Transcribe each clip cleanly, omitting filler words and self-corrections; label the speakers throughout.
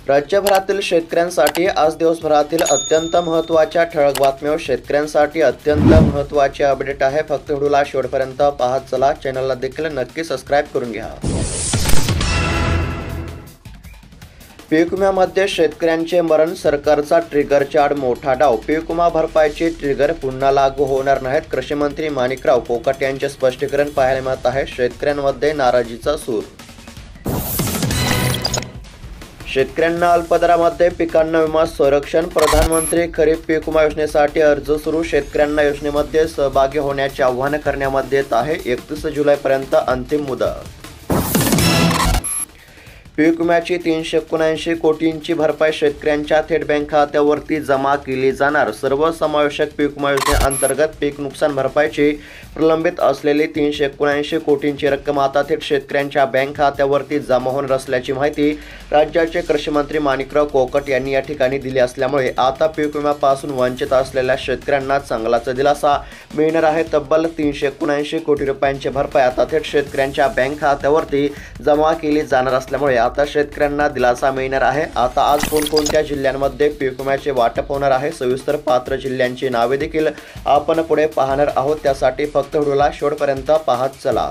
Speaker 1: राज्यभरातील शेतकऱ्यांसाठी आज दिवसभरातील अत्यंत महत्त्वाच्या ठळक बातम्या शेतकऱ्यांसाठी अत्यंत महत्त्वाची अपडेट आहे। फक्त व्हिडिओला शेवटपर्यंत पाहत चला। चॅनलला देखील नक्की सबस्क्राइब करून घ्या। पीक विम्यामध्ये शेतकऱ्यांचे मरण, सरकारचा ट्रिगरच्या आड मोठा डाव। पीक विमा भरपाईचे ट्रिगर पुन्हा लागू होणार नाहीत। कृषी मंत्री माणिकराव कोकाट यांचे स्पष्टीकरण पाहायला मिळत आहे। शेतकऱ्यांमध्ये नाराजीचा सूर। शेतकऱ्यांना अल्पदरामध्ये पिकांना विमा संरक्षण। प्रधानमंत्री खरीप पीक विमा योजनेसाठी अर्ज सुरू। शेतकऱ्यांना योजनेमध्ये सहभागी होण्याचे आवाहन करण्यात येत आहे। 31 जुलैपर्यंत अंतिम मुदत। पीक विम्याची 379 कोटींची भरपाई शेतकऱ्यांच्या थेट बँक खात्यावरती जमा केली जाणार। सर्वसमावेशक पीक विमा योजनेअंतर्गत पीक नुकसान भरपाईची प्रलंबित असलेली 379 कोटींची रक्कम आता थेट शेतकऱ्यांच्या बँक खात्यावरती जमा होणार असल्याची माहिती राज्याचे कृषी मंत्री माणिकराव कोकाट यांनी या ठिकाणी दिली असल्यामुळे आता पीक विम्यापासून वंचित असलेल्या शेतकऱ्यांना चांगलाच दिलासा मिळणार आहे। तब्बल 379 कोटी रुपयांची भरपाई आता थेट शेतकऱ्यांच्या बँक खात्यावरती जमा केली जाणार असल्यामुळे आता शेतकऱ्यांना दिलासा मिळणार आहे। आता आज कोणकोणत्या जिल्ह्यांमध्ये पीक विम्याचे वाटप होणार आहे, सविस्तर पात्र जिल्ह्यांची नावे देखील आपण पुढे पाहणार आहोत। त्यासाठी फक्त व्हिडिओला शेवटपर्यंत पाहत चला।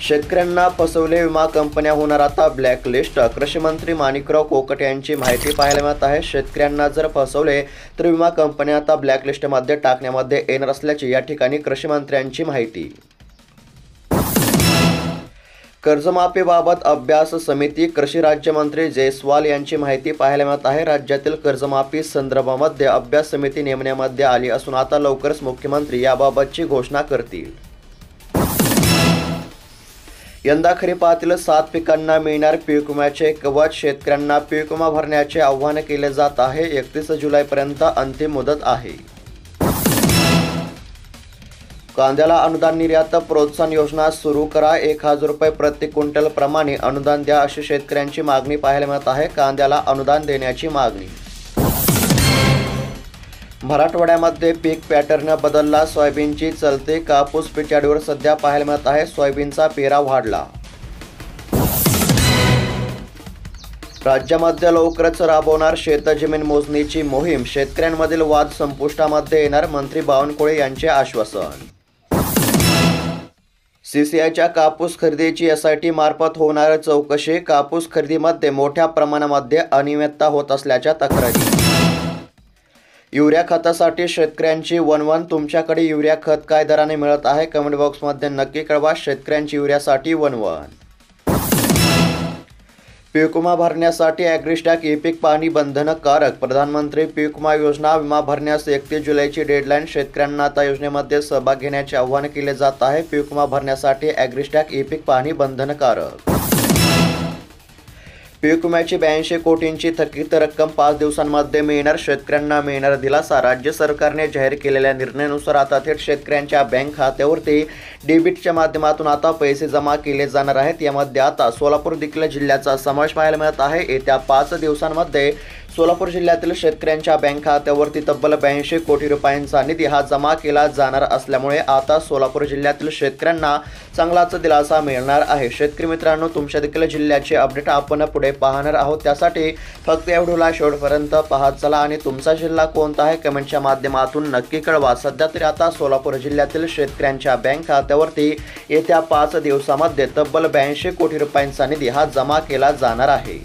Speaker 1: शेतकऱ्यांना फसवले, विमा कंपन्या होणार आता ब्लॅकलिस्ट। कृषी मंत्री माणिकराव कोकाट यांची माहिती पाहायला मिळत आहे। शेतकऱ्यांना जर फसवले तर विमा कंपन्या आता ब्लॅकलिस्टमध्ये टाकण्यामध्ये येणार असल्याची या ठिकाणी कृषी मंत्र्यांची माहिती। कर्जमाफीबाबत अभ्यास समिती। कृषी राज्यमंत्री जयस्वाल यांची माहिती पाहायला मिळत आहे। राज्यातील कर्जमाफी संदर्भामध्ये अभ्यास समिती नेमण्यामध्ये आली असून आता लवकरच मुख्यमंत्री याबाबतची घोषणा करतील। यंदा खरीपातील 7 पिकांना मिळणार पीक विम्याचे कवच। शेतकऱ्यांना पीक विमा भरण्याचे आवाहन केले जात आहे। 31 जुलैपर्यंत अंतिम मुदत आहे। कांद्याला अनुदान, निर्यात प्रोत्साहन योजना सुरू करा। 1000 रुपये प्रति क्विंटल प्रमाणे अनुदान द्या अशी शेतकऱ्यांची मागणी पाहायला मिळत आहे। कांद्याला अनुदान देण्याची मागणी। मराठवाड्यामध्ये पीक पॅटर्न बदलला, सोयाबीनची चलते। कापूस पिटाळीवर सध्या पाहायला मिळत आहे। सोयाबीनचा पेरा वाढला। राज्यामध्ये लवकरच राबवणार शेतजमीन मोजणीची मोहीम। शेतकऱ्यांमधील वाद संपुष्टामध्ये येणार, मंत्री बावनकुळे यांचे आश्वासन। सीसीआयच्या कापूस खरेदीची एसआयटी मार्फत होणार चौकशी। कापूस खरेदीमध्ये मोठ्या प्रमाणामध्ये अनियमितता होत असल्याच्या तक्रारी। युरिया खतासाठी शेतकऱ्यांची वणवण। तुमच्याकडे युरिया खत काय दराने मिळत आहे, कमेंट बॉक्समध्ये नक्की कळवा। शेतकऱ्यांची युरियासाठी वणवण। पीक विमा भरण्यासाठी ॲग्रिस्टॅक ई-पीक पाहणी बंधनकारक। प्रधानमंत्री पीक विमा योजना विमा भरण्यास 31 जुलैची डेडलाईन। शेतकऱ्यांना आता योजनेमध्ये सहभाग घेण्याचे आवाहन केले जात आहे। पीक विमा भरण्यासाठी ॲग्रिस्टॅक ई-पीक पाहणी बंधनकारक। पीक विम्याची 82 कोटींची थकीत रक्कम 5 दिवसांमध्ये मिळणार। शेतकऱ्यांना मिळणार दिलासा। राज्य सरकारने जाहीर केलेल्या निर्णयानुसार आता थेट शेतकऱ्यांच्या बँक खात्यावरती डेबिटच्या माध्यमातून आता पैसे जमा केले जाणार आहेत। यामध्ये आता सोलापूर देखील जिल्ह्याचा समावेश पाहायला मिळत आहे। येत्या 5 दिवसांमध्ये सोलापूर जिल्ह्यातील शेतकऱ्यांच्या बँक खात्यावरती तब्बल 82 कोटी रुपयांचा निधी हा जमा केला जाणार असल्यामुळे आता सोलापूर जिल्ह्यातील शेतकऱ्यांना चांगलाच दिलासा मिळणार आहे। शेतकरी मित्रांनो, तुमच्या देखील जिल्ह्याचे अपडेट आपण पुढे पाहणार आहोत। त्यासाठी फक्त या व्हिडिओला शेवटपर्यंत पाहत चला आणि तुमचा जिल्हा कोणता आहे कमेंटच्या माध्यमातून नक्की कळवा। सध्या तरी आता सोलापूर जिल्ह्यातील शेतकऱ्यांच्या बँक खात्यावरती येत्या 5 दिवसामध्ये तब्बल 82 कोटी रुपयांचा निधी हा जमा केला जाणार आहे।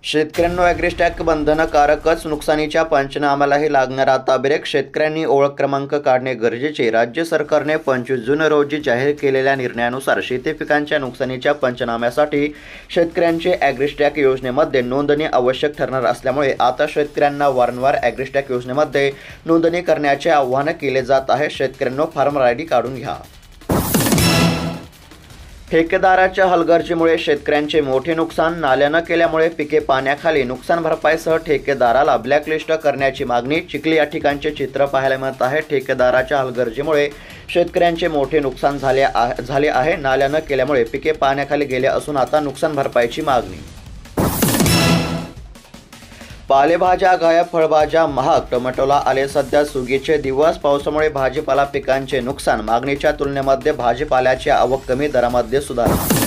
Speaker 1: शेतकऱ्यांना ॲग्रिस्टॅक बंधनकारकच, नुकसानीच्या पंचनाम्यालाही लागणार आता ब्रेक। शेतकऱ्यांनी ओळख क्रमांक काढणे गरजेचे। राज्य सरकारने 25 जून रोजी जाहीर केलेल्या निर्णयानुसार शेती पिकांच्या नुकसानीच्या पंचनाम्यासाठी शेतकऱ्यांचे ॲग्रिस्टॅक योजनेमध्ये नोंदणी आवश्यक ठरणार असल्यामुळे आता शेतकऱ्यांना वारंवार ॲग्रिस्टॅक योजनेमध्ये नोंदणी करण्याचे आवाहन केले जात आहे। शेतकऱ्यांनो, फार्मर आयडी काढून घ्या। ठेकेदाराच्या हलगर्जीमुळे शेतकऱ्यांचे मोठे नुकसान। नाल्या न केल्यामुळे पिके पाण्याखाली। नुकसान भरपाईसह ठेकेदाराला ब्लॅकलिस्ट करण्याची मागणी। चिखली या ठिकाणचे चित्र पाहायला मिळत आहे। ठेकेदाराच्या हलगर्जीमुळे शेतकऱ्यांचे मोठे नुकसान झाले आहे। नाल्या न केल्यामुळे पिके पाण्याखाली गेले असून आता नुकसान भरपाईची मागणी। पालेभाज्या गायब, फळभाज्या महाग, टोमॅटोला आले सध्या सुगीचे दिवस. पावसामुळे भाजीपाला पिकांचे नुकसान, मागणीच्या तुलनेमध्ये भाजीपाल्याची आवक कमी, दरामध्ये सुधारणा.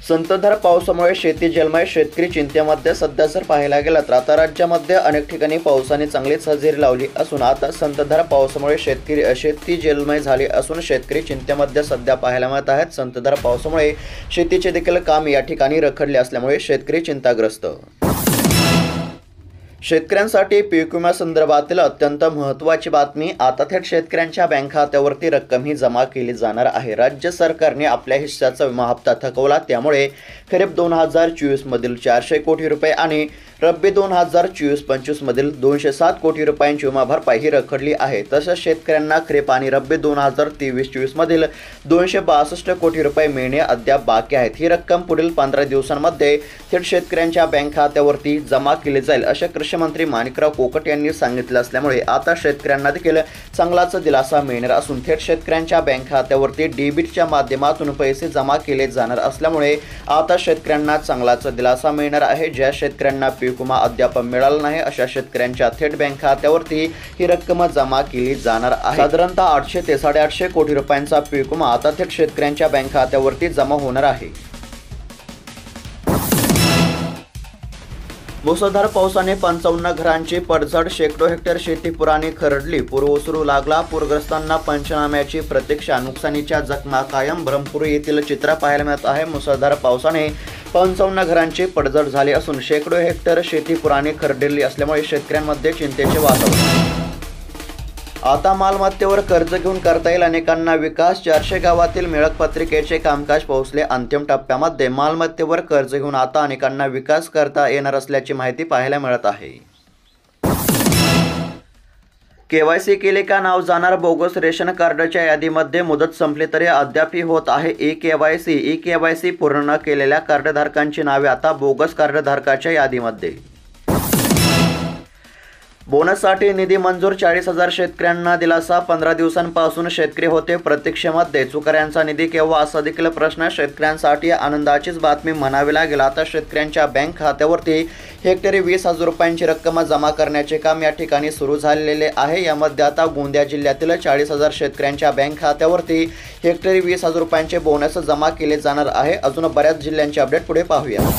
Speaker 1: संततधार पावसामुळे शेती जलमय, शेतकरी चिंतेमध्ये. सध्या जर पाहायला गेलं तर आता राज्यामध्ये अनेक ठिकाणी पावसाने चांगलीच हजेरी लावली असून आता संततधार पावसामुळे शेती जलमय झाली असून शेतकरी चिंतेमध्ये सध्या पाहायला मिळत आहेत. संततधार पावसामुळे शेतीचे देखील काम या ठिकाणी रखडले असल्यामुळे शेतकरी चिंताग्रस्त. शेतकऱ्यांसाठी पीक विम्यासंदर्भातील अत्यंत महत्त्वाची बातमी. आता थेट शेतकऱ्यांच्या बँक खात्यावरती रक्कमही जमा केली जाणार आहे. राज्य सरकारने आपल्या हिस्साचा विमा हप्ता थकवला, त्यामुळे खरीप 2024 मधील 400 कोटी रुपये आणि रब्बी 2024-25 मधील 207 कोटी रुपयांची विमा भरपाई ही रखडली आहे. तसंच शेतकऱ्यांना खरीप आणि रब्बी 2023-24 मधील 262 कोटी रुपये मिळणे अद्याप बाकी आहेत. ही रक्कम पुढील 15 दिवसांमध्ये थेट शेतकऱ्यांच्या बँक खात्यावरती जमा केली जाईल, असे कृषी मंत्री माणिकराव कोकट यांनी सांगितले असल्यामुळे आता शेतकऱ्यांना देखील चांगलाच दिलासा मिळणार असून थेट शेतकऱ्यांच्या बँक खात्यावरती डेबिटच्या माध्यमातून पैसे जमा केले जाणार असल्यामुळे आता शेतकऱ्यांना चांगलाच दिलासा मिळणार आहे. ज्या शेतकऱ्यांना पीक विमा अद्याप मिळाला नाही अशा शेतकऱ्यांच्या थेट बँक खात्यावरती ही रक्कम जमा केली जाणार आहे. साधारणतः 800 ते 850 कोटी रुपयांचा पीक विमा आता थेट शेतकऱ्यांच्या बँक खात्यावरती जमा होणार आहे. मुसळधार पावसाने 55 घरांची पडझड, शेकडो हेक्टर शेती पुराने खरडली, पूर ओसरू लागला, पूरग्रस्तांना पंचनाम्याची प्रतीक्षा, नुकसानीच्या जखमा कायम. ब्रह्मपुरी येथील चित्र पाहायला मिळत आहे. मुसळधार पावसाने 55 घरांची पडझड झाली असून शेकडो हेक्टर शेती पुराने खरडली असल्यामुळे शेतकऱ्यांमध्ये चिंतेचे वातावरण. आता मालमत्तेवर कर्ज घेऊन करता येईल अनेकांना विकास. 400 गावातील मिळकपत्रिकेचे कामकाज पोहोचले अंतिम टप्प्यामध्ये. मालमत्तेवर कर्ज घेऊन आता अनेकांना विकास करता येणार असल्याची माहिती पाहायला मिळत आहे. केवायसी केले का नाव जाणार बोगस. रेशन कार्डच्या यादीमध्ये मुदत संपली तरी अद्यापही होत आहे ई केवायसी पूर्ण न केलेल्या कार्डधारकांची नावे आता बोगस कार्डधारकाच्या यादीमध्ये. बोनससाठी निधी मंजूर, 40,000 शेतकऱ्यांना दिलासा. 15 दिवसांपासून शेतकरी होते प्रतीक्षेमध्ये. चुकऱ्यांचा निधी केव्हा असा देखील प्रश्न. शेतकऱ्यांसाठी आनंदाचीच बातमी म्हणावी लागेल. आता शेतकऱ्यांच्या बँक खात्यावरती हेक्टरी 20,000 रुपयांची रक्कम जमा करण्याचे काम या ठिकाणी सुरू झालेले आहे. यामध्ये आता गोंदिया जिल्ह्यातील 40,000 शेतकऱ्यांच्या बँक खात्यावरती हेक्टरी 20,000 रुपयांचे बोनस जमा केले जाणार आहे. अजून बऱ्याच जिल्ह्यांचे अपडेट पुढे पाहूया.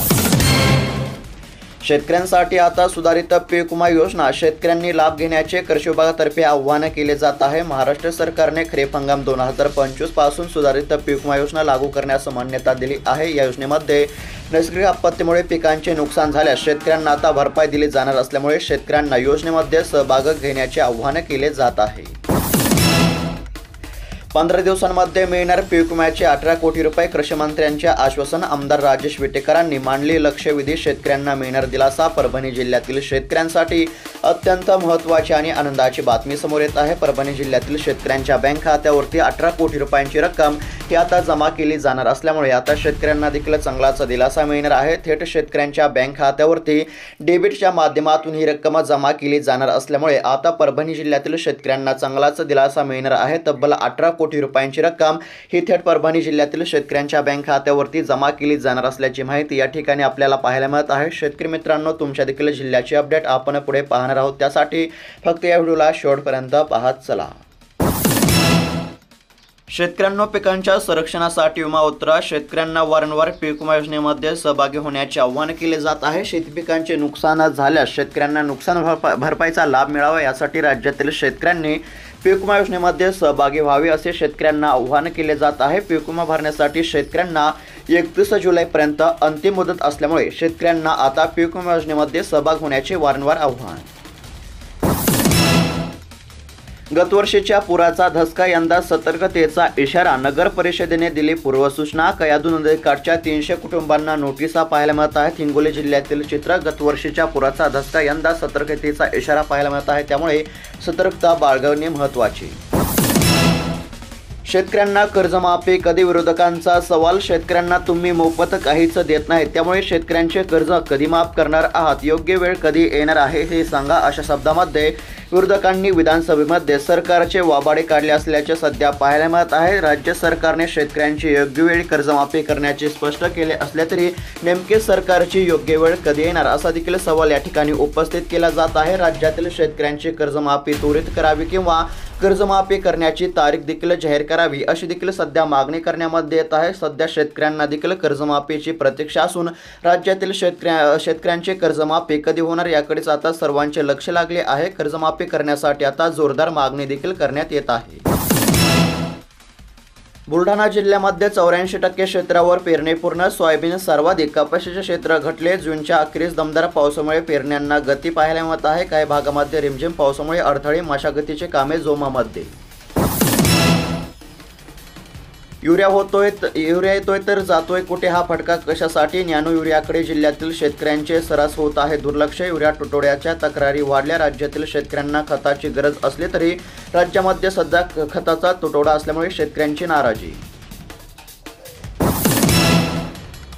Speaker 1: शेतकऱ्यांसाठी आता सुधारित पीक विमा योजना, शेतकऱ्यांनी लाभ घेण्याचे कृषी विभागातर्फे आवाहन केले जात आहे. महाराष्ट्र सरकारने खरीप हंगाम 2025 पासून सुधारित पीक विमा योजना लागू करण्यास मान्यता दिली आहे. या योजनेमध्ये नैसर्गिक आपत्तीमुळे पिकांचे नुकसान झाल्यास शेतकऱ्यांना आता भरपाई दिली जाणार असल्यामुळे शेतकऱ्यांना योजनेमध्ये सहभाग घेण्याचे आवाहन केले जात आहे. 15 दिवसांमध्ये मिळणार पीक विम्याचे 18 कोटी रुपये, कृषी मंत्र्यांचे आश्वासन. आमदार राजेश विटेकरांनी मांडली लक्षवेधी, शेतकऱ्यांना मिळणार दिलासा. परभणी जिल्ह्यातील शेतकऱ्यांसाठी अत्यंत महत्त्वाची आणि आनंदाची बातमी समोर येत आहे. परभणी जिल्ह्यातील शेतकऱ्यांच्या बँक खात्यावरती 18 कोटी रुपयांची रक्कम ही आता जमा केली जाणार असल्यामुळे आता शेतकऱ्यांना देखील चांगलाच दिलासा मिळणार आहे. थेट शेतकऱ्यांच्या बँक खात्यावरती डेबिटच्या माध्यमातून ही रक्कम जमा केली जाणार असल्यामुळे आता परभणी जिल्ह्यातील शेतकऱ्यांना चांगलाच दिलासा मिळणार आहे. तब्बल 18 कोटी रुपयांची रक्कम ही थेट परभणी जिल्ह्यातील शेतकऱ्यांच्या बँक खात्यावरती जमा केली जाणार असल्याची माहिती या ठिकाणी आपल्याला पाहायला मिळत आहे. शेतकरी मित्रांनो, तुमच्या देखील जिल्ह्याची अपडेट आपण पुढे पाहणार आहोत. त्यासाठी फक्त या व्हिडिओला शेवटपर्यंत पाहत चला. शेतकऱ्यांना पिकांच्या संरक्षणासाठी विमा उतरा, शेतकऱ्यांना वारंवार पीक विमा योजनेमध्ये सहभागी होण्याचे आवाहन केले जात आहे. शेती पिकांचे नुकसान झाल्यास शेतकऱ्यांना नुकसान भरपाईचा लाभ मिळावा यासाठी राज्यातील शेतकऱ्यांनी पीक विमा योजनेमध्ये सहभागी व्हावे असे शेतकऱ्यांना आवाहन केले जात आहे. पीक विमा भरण्यासाठी शेतकऱ्यांना 31 जुलैपर्यंत अंतिम मुदत असल्यामुळे शेतकऱ्यांना आता पीक विमा योजनेमध्ये सहभाग होण्याचे वारंवार आवाहन. गतवर्षीच्या पुराचा धसका, यंदा सतर्कतेचा इशारा. नगर परिषदेने दिली पूर्वसूचना. कयाधू नदीकाठच्या 300 कुटुंबांना नोटिसा पाहायला मिळत आहेत. हिंगोली जिल्ह्यातील चित्र. गतवर्षीच्या पुराचा धसका, यंदा सतर्कतेचा इशारा पाहायला मिळत आहे, त्यामुळे सतर्कता बाळगणे महत्त्वाची. शेतकऱ्यांना कर्जमाफी कधी, विरोधकांचा सवाल. शेतकऱ्यांना तुम्ही मोफत काहीच देत नाही, त्यामुळे शेतकऱ्यांचे कर्ज कधी माफ करणार आहात, योग्य वेळ कधी येणार आहे हे सांगा, अशा शब्दामध्ये विरोधकांनी विधानसभेमध्ये सरकारचे वाबाडे काढले असल्याचे सध्या पाहायला मिळत आहे। राज्य सरकारने शेतकऱ्यांची योग्य वेळी कर्जमाफी करण्याचे स्पष्ट केले असले तरी नेमके सरकारची योग्य वेळ कधी येणार असा देखील सवाल या ठिकाणी उपस्थित केला जात आहे। राज्यातील शेतकऱ्यांची कर्जमाफी त्वरित करावी किंवा कर्जमाफी करण्याची तारीख देखील जाहीर करावी अशी देखील सध्या मागणी करण्यामध्ये येत आहे। सध्या शेतकऱ्यांना देखील कर्जमाफीची प्रतीक्षा असून राज्यातील शेतकऱ्यांची कर्जमाफी कधी होणार याकडेच आता सर्वांचे लक्ष लागले आहे। कर्जमाफी करण्यासाठी आता जोरदार मागणी देखील करण्यात येत आहे। बुलढाणा जिल्ह्यामध्ये 84% क्षेत्रावर पेरणी पूर्ण, सोयाबीन सर्वाधिक, कपाशीचे क्षेत्र घटले। जूनच्या अखेरीस दमदार पावसामुळे पेरण्यांना गती पाहायला मिळत आहे। काही भागामध्ये रिमझिम पावसामुळे अडथळे, मशागतीचे कामे जोमामध्ये। युरिया येतोय तर जातोय कुठे हा फटका कशासाठी? नॅनो युरियाकडे जिल्ह्यातील शेतकऱ्यांचे सर्रास होत आहे दुर्लक्ष। युरिया तुटवड्याच्या तक्रारी वाढल्या। राज्यातील शेतकऱ्यांना खताची गरज असली तरी राज्यामध्ये सध्या खताचा तुटवडा असल्यामुळे शेतकऱ्यांची नाराजी।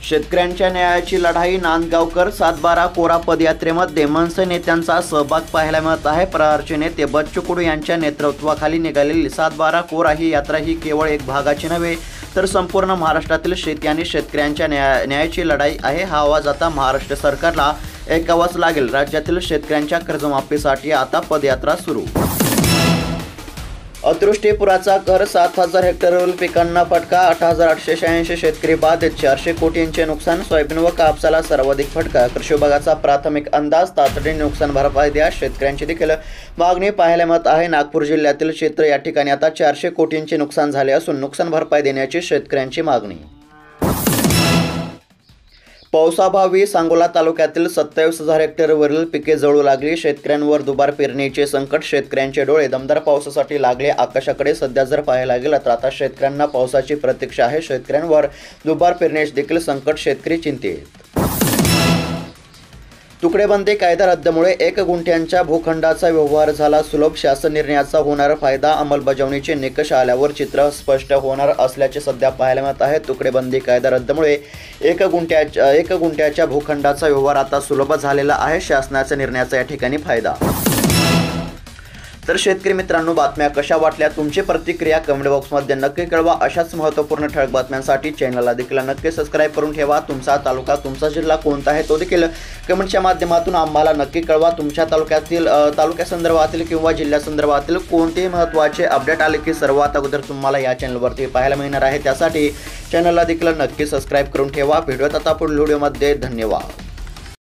Speaker 1: शेतकऱ्यांच्या न्यायाची लढाई, नांदगावकर 7/12 कोरा पदयात्रेमध्ये मनसे नेत्यांचा सहभाग पाहायला मिळत आहे। प्रहारचे नेते बच्चू कडू यांच्या नेतृत्वाखाली निघालेली 7/12 कोरा ही यात्रा ही केवळ एक भागाची नव्हे तर संपूर्ण महाराष्ट्रातील शेती आणि शेतकऱ्यांच्या न्यायाची लढाई आहे। हा आवाज आता महाराष्ट्र सरकारला ऐकावाच लागेल। राज्यातील शेतकऱ्यांच्या कर्जमाफीसाठी आता पदयात्रा सुरू। अतिवृष्टी पुराचा कहर, 7000 हेक्टरवरील पिकांना फटका, 8886 शेतकरी बाधित, 400 कोटींचे नुकसान। सोयाबीन व कापसाला सर्वाधिक फटका। कृषी विभागाचा प्राथमिक अंदाज, तातडीने नुकसान भरपाई द्या, शेतकऱ्यांची देखील मागणी पाहायला मिळत आहे। नागपूर जिल्ह्यातील क्षेत्र या ठिकाणी आता 400 कोटींचे नुकसान झाले असून नुकसान भरपाई देण्याची शेतकऱ्यांची मागणी। पावसाअभावी सांगोला तालुक्यातील 27,000 हेक्टरवरील पिके जळू लागली। शेतकऱ्यांवर दुबार पेरणीचे संकट, शेतकऱ्यांचे डोळे दमदार पावसासाठी लागले आकाशाकडे। सध्या जर पाहायला गेलं तर आता शेतकऱ्यांना पावसाची प्रतीक्षा आहे। शेतकऱ्यांवर दुबार पेरणीचे देखील संकट, शेतकरी चिंतेत। तुकडेबंदी कायदा रद्दमुळे 1 गुंठ्यांच्या भूखंडाचा व्यवहार झाला सुलभ। शासन निर्णयाचा होणार फायदा, अंमलबजावणीचे निकष आल्यावर चित्र स्पष्ट होणार असल्याचे सध्या पाहायला मिळत आहे। तुकडेबंदी कायदा रद्दमुळे 1 गुंठ्याच्या भूखंडाचा व्यवहार आता सुलभ झालेला आहे। शासनाच्या निर्णयाचा या ठिकाणी फायदा। तर शेतकरी मित्रांनो, बातम्या कशा वाटल्या तुमची प्रतिक्रिया कमेंट बॉक्समध्ये नक्की कळवा। अशाच महत्त्वपूर्ण ठळक बातम्यांसाठी चॅनलला देखील नक्की सबस्क्राईब करून ठेवा। तुमचा तालुका, तुमचा जिल्हा कोणता आहे तो देखील कमेंटच्या माध्यमातून आम्हाला नक्की कळवा। तुमच्या तालुक्यासंदर्भातील किंवा जिल्ह्यासंदर्भातील कोणतेही महत्त्वाचे अपडेट आले की सर्वात अगोदर तुम्हाला या चॅनलवरती पाहायला मिळणार आहे। त्यासाठी चॅनलला देखील नक्की सबस्क्राईब करून ठेवा। भेटूयात आता पुढील व्हिडिओमध्ये। धन्यवाद।